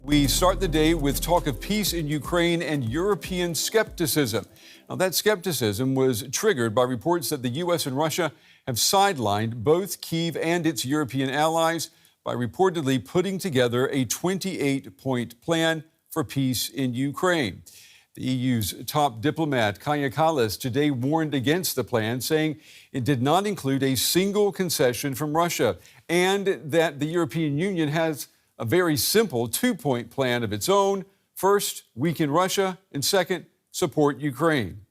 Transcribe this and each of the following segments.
We start the day with talk of peace in Ukraine and European skepticism. Now, that skepticism was triggered by reports that the U.S. and Russia have sidelined both Kyiv and its European allies by reportedly putting together a 28-point plan for peace in Ukraine. The EU's top diplomat, Kaja Kallas, today warned against the plan, saying it did not include a single concession from Russia and that the European Union has a very simple two-point plan of its own. First, weaken Russia, and second, support Ukraine.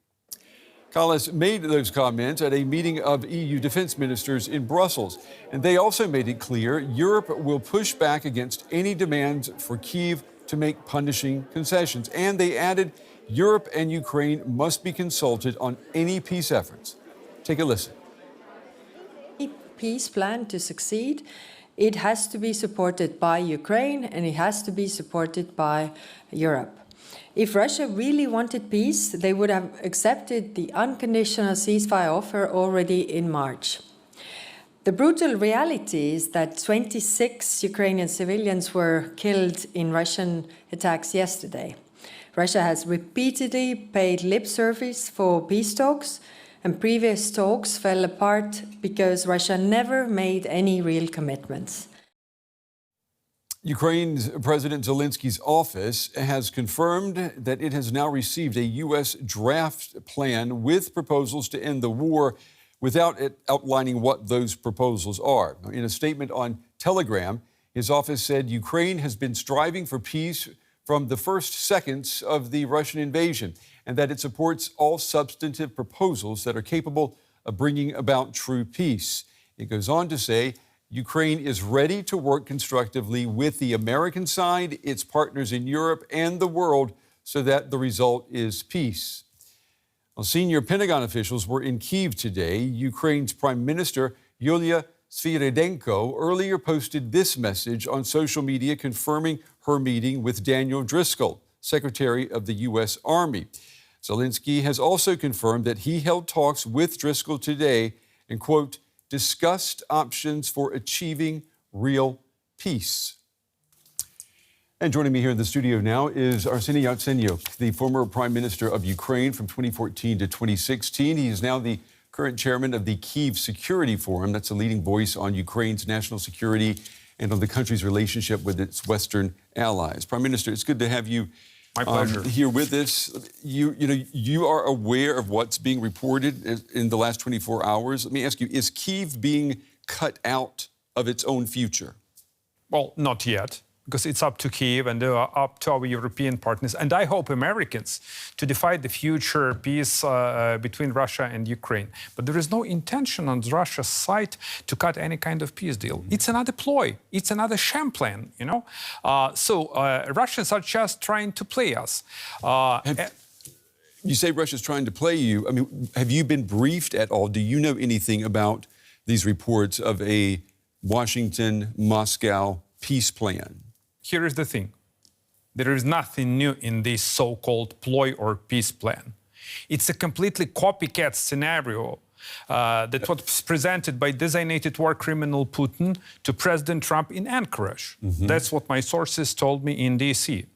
Kallas made those comments at a meeting of EU defense ministers in Brussels, and they also made it clear Europe will push back against any demands for Kyiv to make punishing concessions. And they added Europe and Ukraine must be consulted on any peace efforts. Take a listen. Peace plan to succeed, it has to be supported by Ukraine and it has to be supported by Europe. If Russia really wanted peace, they would have accepted the unconditional ceasefire offer already in March. The brutal reality is that 26 Ukrainian civilians were killed in Russian attacks yesterday. Russia has repeatedly paid lip service for peace talks, and previous talks fell apart because Russia never made any real commitments. Ukraine's President Zelensky's office has confirmed that it has now received a U.S. draft plan with proposals to end the war without it outlining what those proposals are. In a statement on Telegram, his office said Ukraine has been striving for peace from the first seconds of the Russian invasion, and that it supports all substantive proposals that are capable of bringing about true peace. It goes on to say Ukraine is ready to work constructively with the American side, its partners in Europe, and the world so that the result is peace. Well, senior Pentagon officials were in Kyiv today. Ukraine's Prime Minister, Yulia Sviridenko, earlier posted this message on social media confirming her meeting with Daniel Driscoll, Secretary of the U.S. Army. Zelensky has also confirmed that he held talks with Driscoll today and, quote, discussed options for achieving real peace. And joining me here in the studio now is Arseniy Yatsenyuk, the former Prime Minister of Ukraine from 2014 to 2016. He is now the current chairman of the Kyiv Security Forum. That's a leading voice on Ukraine's national security and on the country's relationship with its Western allies. Prime Minister, it's good to have you here with us. You are aware of what's being reported in the last 24 hours. Let me ask you, is Kyiv being cut out of its own future? Well, not yet, because it's up to Kyiv and up to our European partners, and I hope Americans, to define the future peace between Russia and Ukraine. But there is no intention on Russia's side to cut any kind of peace deal. It's another ploy. It's another sham plan, you know. Russians are just trying to play us. You say Russia's trying to play you. I mean, have you been briefed at all? Do you know anything about these reports of a Washington-Moscow peace plan? Here is the thing. There is nothing new in this so-called ploy or peace plan. It's a completely copycat scenario that was presented by designated war criminal Putin to President Trump in Anchorage. That's what my sources told me in D.C.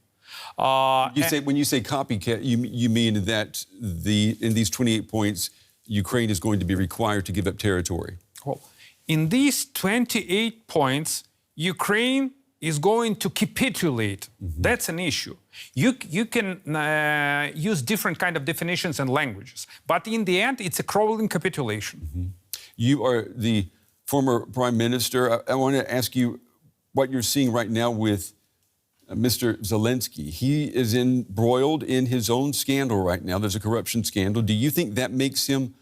When you say copycat, you mean that in these 28 points, Ukraine is going to be required to give up territory? Well, in these 28 points, Ukraine is going to capitulate. That's an issue. You can use different kind of definitions and languages, but in the end, it's a crawling capitulation. You are the former Prime Minister. I want to ask you what you're seeing right now with Mr. Zelensky. He is embroiled in his own scandal right now. There's a corruption scandal. Do you think that makes him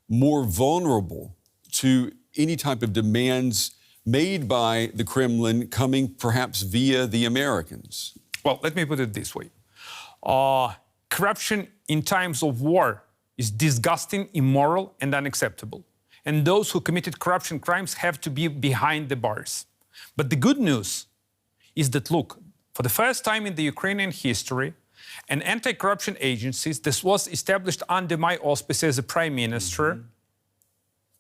more vulnerable to any type of demands made by the Kremlin coming perhaps via the Americans? Well, let me put it this way. Corruption in times of war is disgusting, immoral, and unacceptable. And those who committed corruption crimes have to be behind the bars. But the good news is that, look, for the first time in the Ukrainian history, an anti-corruption agency, this was established under my auspices as a prime minister,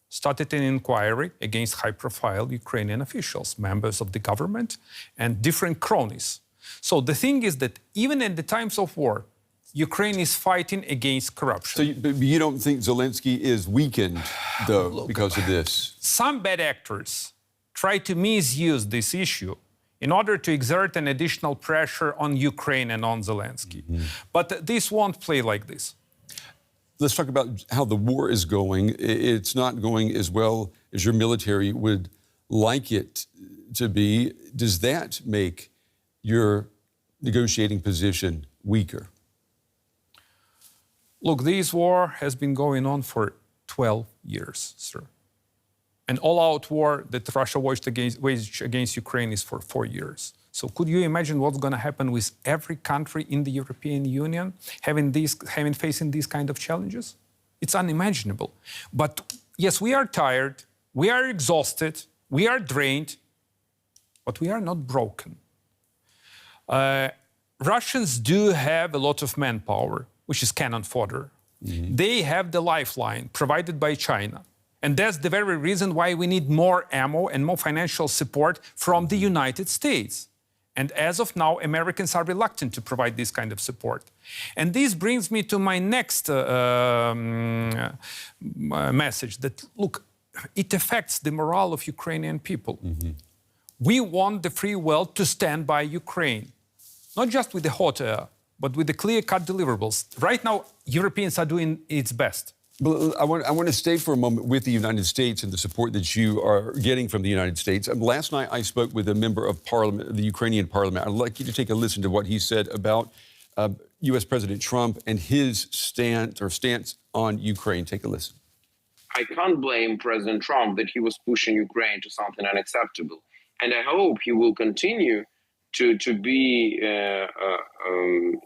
started an inquiry against high-profile Ukrainian officials, members of the government, and different cronies. So the thing is that even in the times of war, Ukraine is fighting against corruption. So you don't think Zelensky is weakened, though, because of this? Some bad actors try to misuse this issue in order to exert an additional pressure on Ukraine and on Zelensky. But this won't play like this. Let's talk about how the war is going. It's not going as well as your military would like it to be. Does that make your negotiating position weaker? Look, this war has been going on for 12 years, sir. An all-out war that Russia waged against Ukraine is for 4 years. So could you imagine what's going to happen with every country in the European Union facing these kind of challenges? It's unimaginable. But yes, we are tired, we are exhausted, we are drained, but we are not broken. Russians do have a lot of manpower, which is cannon fodder. They have the lifeline provided by China. And that's the very reason why we need more ammo and more financial support from the United States. And as of now, Americans are reluctant to provide this kind of support. And this brings me to my next message that, look, it affects the morale of Ukrainian people. We want the free world to stand by Ukraine, not just with the hot air, but with the clear-cut deliverables. Right now, Europeans are doing its best. Well, I want to stay for a moment with the United States and the support that you are getting from the United States. Last night, I spoke with a member of Parliament, the Ukrainian Parliament. I'd like you to take a listen to what he said about U.S. President Trump and his stance on Ukraine. Take a listen. I can't blame President Trump that he was pushing Ukraine to something unacceptable. And I hope he will continue to be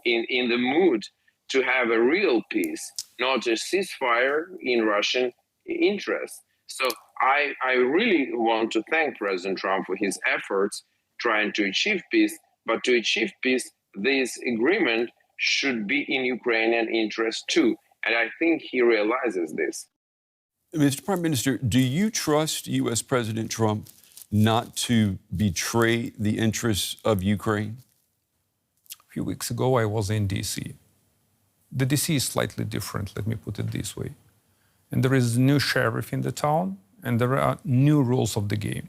in the mood to have a real peace, not a ceasefire in Russian interest. So I really want to thank President Trump for his efforts trying to achieve peace. But to achieve peace, this agreement should be in Ukrainian interest too. And I think he realizes this. Mr. Prime Minister, do you trust U.S. President Trump not to betray the interests of Ukraine? A few weeks ago, I was in D.C. The D.C. is slightly different, let me put it this way. And there is a new sheriff in the town, and there are new rules of the game.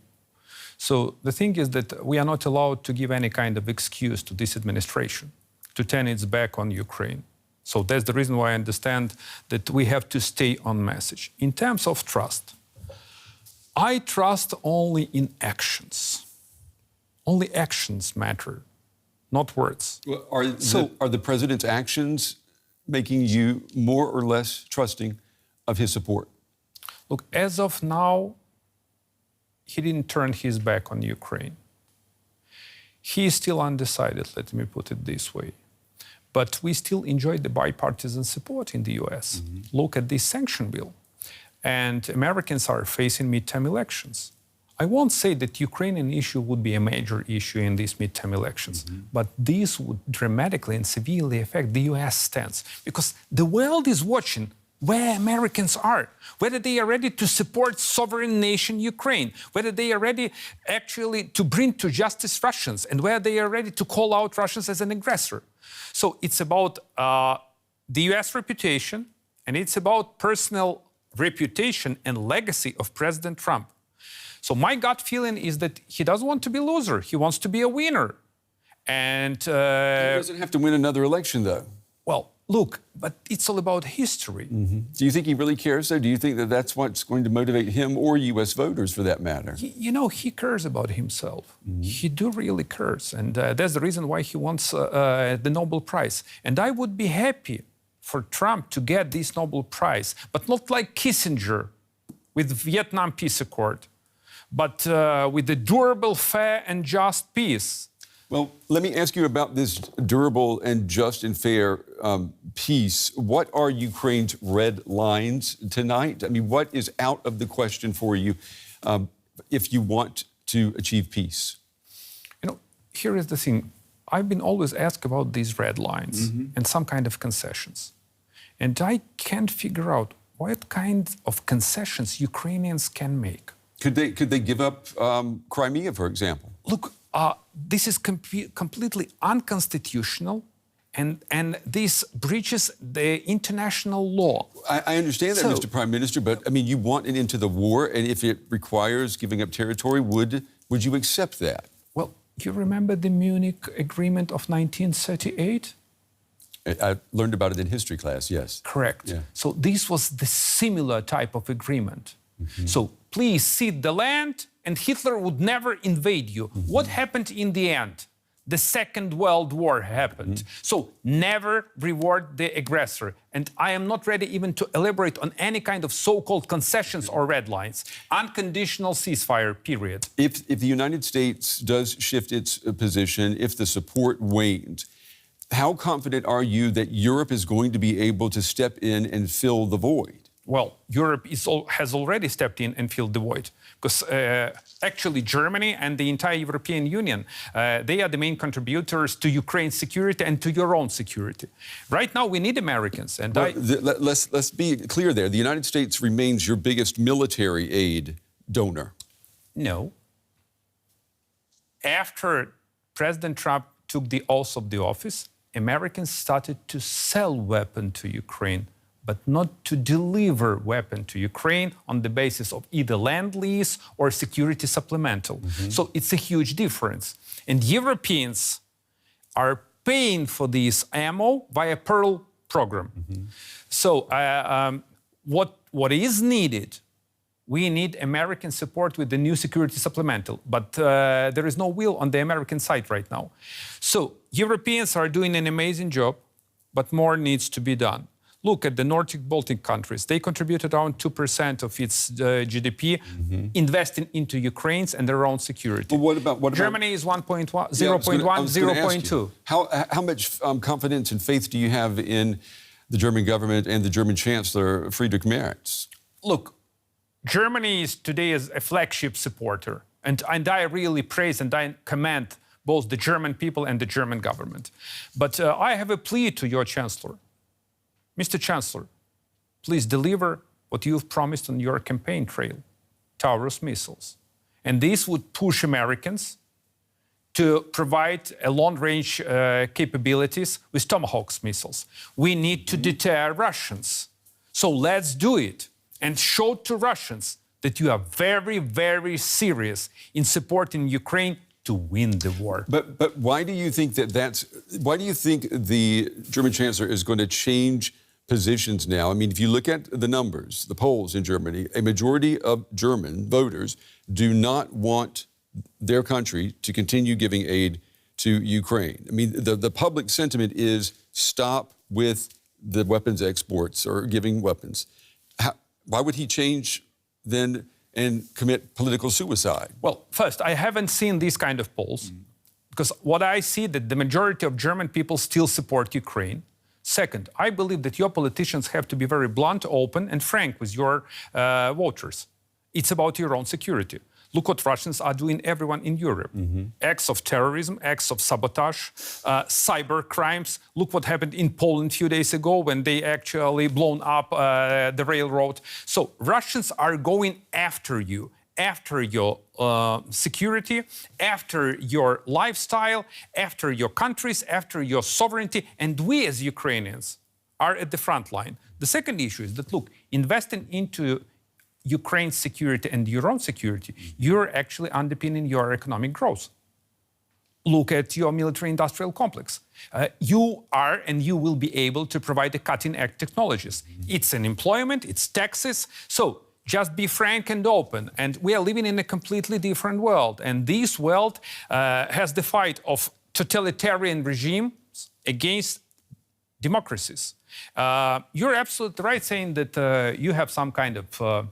So the thing is that we are not allowed to give any kind of excuse to this administration to turn its back on Ukraine. So that's the reason why I understand that we have to stay on message. In terms of trust, I trust only in actions. Only actions matter, not words. Well, are the president's actions making you more or less trusting of his support? Look, as of now, he didn't turn his back on Ukraine. He is still undecided, let me put it this way. But we still enjoy the bipartisan support in the US. Look at this sanction bill. And Americans are facing midterm elections. I won't say that Ukrainian issue would be a major issue in these midterm elections, but this would dramatically and severely affect the US stance, because the world is watching where Americans are, whether they are ready to support sovereign nation Ukraine, whether they are ready actually to bring to justice Russians, and whether they are ready to call out Russians as an aggressor. So it's about the US reputation, and it's about personal reputation and legacy of President Trump. So my gut feeling is that he doesn't want to be a loser. He wants to be a winner. And He doesn't have to win another election, though. well, look, but it's all about history. Do you think he really cares, though? Do you think that that's what's going to motivate him or U.S. voters, for that matter? You know, he cares about himself. He do really cares. And that's the reason why he wants the Nobel Prize. And I would be happy for Trump to get this Nobel Prize, but not like Kissinger with Vietnam Peace Accord, but with a durable, fair, and just peace. Well, let me ask you about this durable and just and fair peace. What are Ukraine's red lines tonight? I mean, what is out of the question for you if you want to achieve peace? You know, here is the thing. I've been always asked about these red lines and some kind of concessions. And I can't figure out what kind of concessions Ukrainians can make. Could they give up Crimea, for example? Look, this is completely unconstitutional, and this breaches the international law. I understand that, Mr. Prime Minister, but I mean, you want an end to the war, and if it requires giving up territory, would you accept that? Well, you remember the Munich Agreement of 1938? I learned about it in history class, yes. Correct. Yeah. So this was the similar type of agreement. So please cede the land, and Hitler would never invade you. What happened in the end? The Second World War happened. So never reward the aggressor. And I am not ready even to elaborate on any kind of so-called concessions or red lines. Unconditional ceasefire, period. If the United States does shift its position, if the support wanes, how confident are you that Europe is going to be able to step in and fill the void? Well, Europe has already stepped in and filled the void, because actually Germany and the entire European Union, they are the main contributors to Ukraine's security and to your own security. Right now, we need Americans. And let's be clear there. The United States remains your biggest military aid donor. No. After President Trump took the oath of the office, Americans started to sell weapons to Ukraine, but not to deliver weapons to Ukraine on the basis of either land-lease or security supplemental. So it's a huge difference. And Europeans are paying for this ammo via Pearl program. So what is needed, we need American support with the new security supplemental, but there is no will on the American side right now. So Europeans are doing an amazing job, but more needs to be done. Look at the Nordic Baltic countries. They contributed around 2% of its GDP, investing into Ukraine's and their own security. Well, what about Germany is 1.1, 0.1, 0.2. How much confidence and faith do you have in the German government and the German Chancellor, Friedrich Merz? Look, Germany is today as a flagship supporter, and I really praise and I commend both the German people and the German government. But I have a plea to your Chancellor. Mr. Chancellor, please deliver what you've promised on your campaign trail, Taurus missiles. And this would push Americans to provide a long-range capabilities with Tomahawk missiles. We need to deter Russians. So let's do it and show to Russians that you are very, very serious in supporting Ukraine to win the war. But why do you think why do you think the German Chancellor is going to change positions now? I mean, if you look at the numbers, the polls in Germany, a majority of German voters do not want their country to continue giving aid to Ukraine. I mean, the public sentiment is stop with the weapons exports or giving weapons. Why would he change then and commit political suicide? Well, first, I haven't seen these kind of polls, because what I see that the majority of German people still support Ukraine. Second, I believe that your politicians have to be very blunt, open, and frank with your voters. It's about your own security. Look what Russians are doing, everyone in Europe. Acts of terrorism, acts of sabotage, cyber crimes. Look what happened in Poland a few days ago when they actually blown up the railroad. So Russians are going after you, after your security, after your lifestyle, after your countries, after your sovereignty. And we as Ukrainians are at the front line. The second issue is that, look, investing into Ukraine's security and your own security, you're actually underpinning your economic growth. Look at your military-industrial complex. You are and you will be able to provide the cutting-edge technologies. It's an employment, it's taxes. So just be frank and open. And we are living in a completely different world. And this world has the fight of totalitarian regimes against democracies. You're absolutely right saying that you have some kind of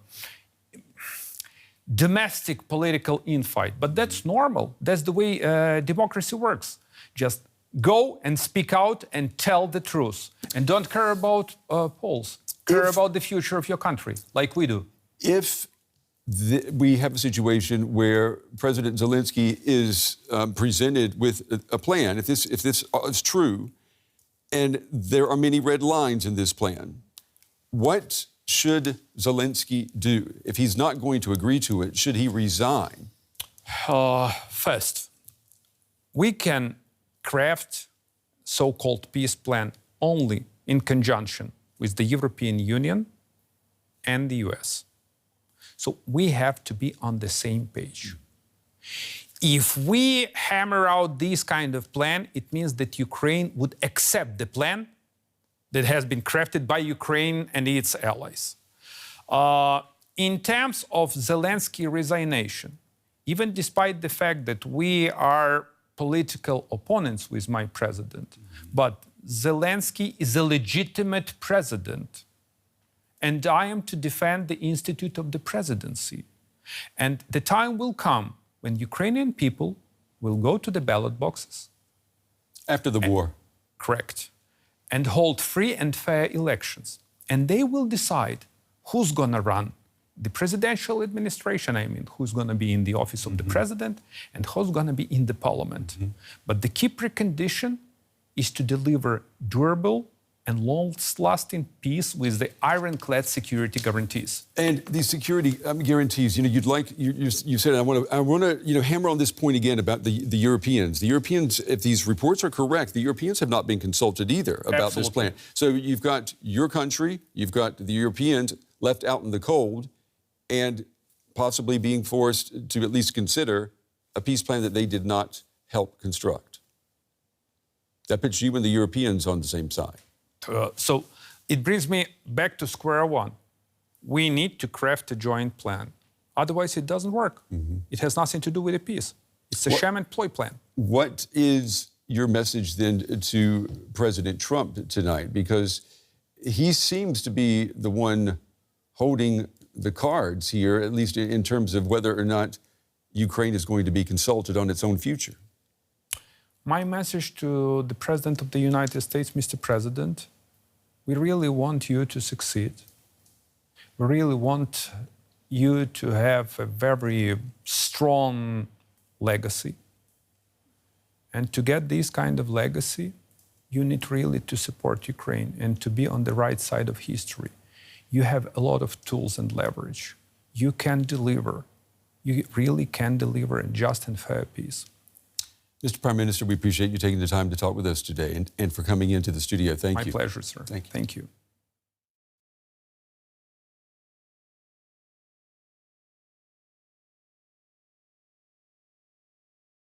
domestic political infight, but that's normal. That's the way democracy works. Just go and speak out and tell the truth. And don't care about polls. Care about the future of your country, like we do. If we have a situation where President Zelensky is presented with a plan, if this is true, and there are many red lines in this plan, what should Zelensky do? If he's not going to agree to it, should he resign? First, we can craft so-called peace plan only in conjunction with the European Union and the US. So we have to be on the same page. If we hammer out this kind of plan, it means that Ukraine would accept the plan that has been crafted by Ukraine and its allies. In terms of Zelensky resignation, even despite the fact that we are political opponents with my president, but Zelensky is a legitimate president, and I am to defend the institute of the presidency. And the time will come when Ukrainian people will go to the ballot boxes. After the war. Correct. And hold free and fair elections. And they will decide who's going to run the presidential administration, I mean, who's going to be in the office of the president and who's going to be in the parliament. But the key precondition is to deliver durable and long-lasting peace with the ironclad security guarantees. And these security guarantees, you said, I want to hammer on this point again about the Europeans. The Europeans, if these reports are correct, the Europeans have not been consulted either about this plan. So you've got your country, you've got the Europeans left out in the cold and possibly being forced to at least consider a peace plan that they did not help construct. That puts you and the Europeans on the same side. So it brings me back to square one. We need to craft a joint plan. Otherwise, it doesn't work. It has nothing to do with a peace. It's a sham and ploy plan. What is your message then to President Trump tonight? Because he seems to be the one holding the cards here, at least in terms of whether or not Ukraine is going to be consulted on its own future. My message to the President of the United States, Mr. President, we really want you to succeed. We really want you to have a very strong legacy. And to get this kind of legacy, you need really to support Ukraine and to be on the right side of history. You have a lot of tools and leverage. You can deliver. You really can deliver a just and fair peace. Mr. Prime Minister, we appreciate you taking the time to talk with us today and for coming into the studio. Thank you. My pleasure, sir. Thank you. Thank you.